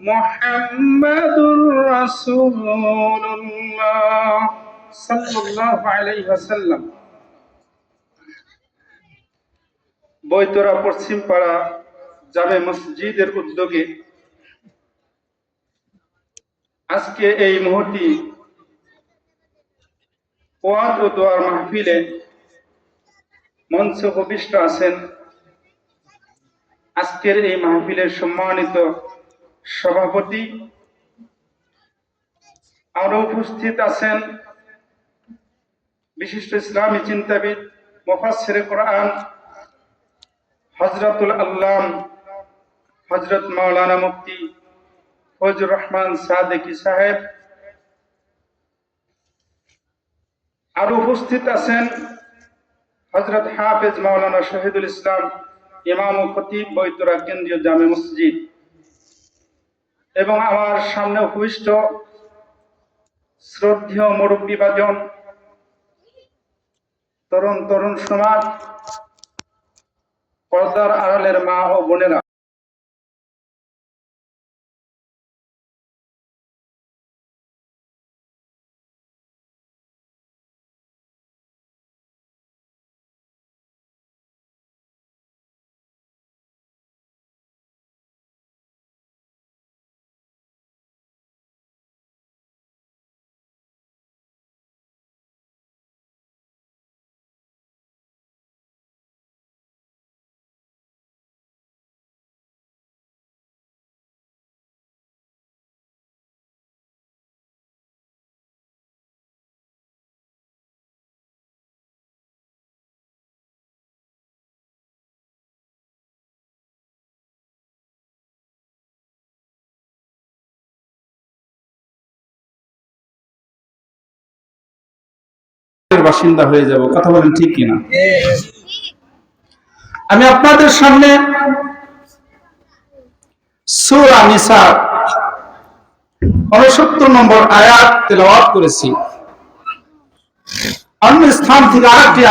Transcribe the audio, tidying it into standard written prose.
মুহাম্মাদুর রাসূলুল্লাহ সাল্লাল্লাহু আলাইহি ওয়াসাল্লাম। বৈতরা পশ্চিমপাড়া জামে মসজিদের উদ্যোগে আজকে এই মুহূর্তে ওয়াজ ও দোয়ার মাহফিলে মঞ্চে উপবিষ্ট আছেন আজকের এই মাহফিলের সম্মানিত সভাপতি। আরো উপস্থিত আছেন বিশিষ্ট ইসলামী চিন্তাবিদ মুফাসসিরে কোরআন হযরতুল আল্লাম হযরত মাওলানা মুফতি ফজলুর রহমান সাদেকি সাহেব। আরো উপস্থিত আছেন হযরত হাফেজ মাওলানা শহীদুল ইসলাম ইমাম ও খতিব বৈতরা কেন্দ্রীয় জামে মসজিদ, এবং আমার সামনে উপবিষ্ট শ্রদ্ধেয় মুরব্বীবাজন, তরুণ সমাজ, পর্দার আড়ালের মা ও বোনেরা, বাসিন্দা হয়ে যাব। কথা বলেন ঠিক কিনা? আমি আপনাদের সামনে সূরা নিসা 69 নম্বর আয়াত তেলাওয়াত করেছি। অন্য স্থান থেকে আরেকটি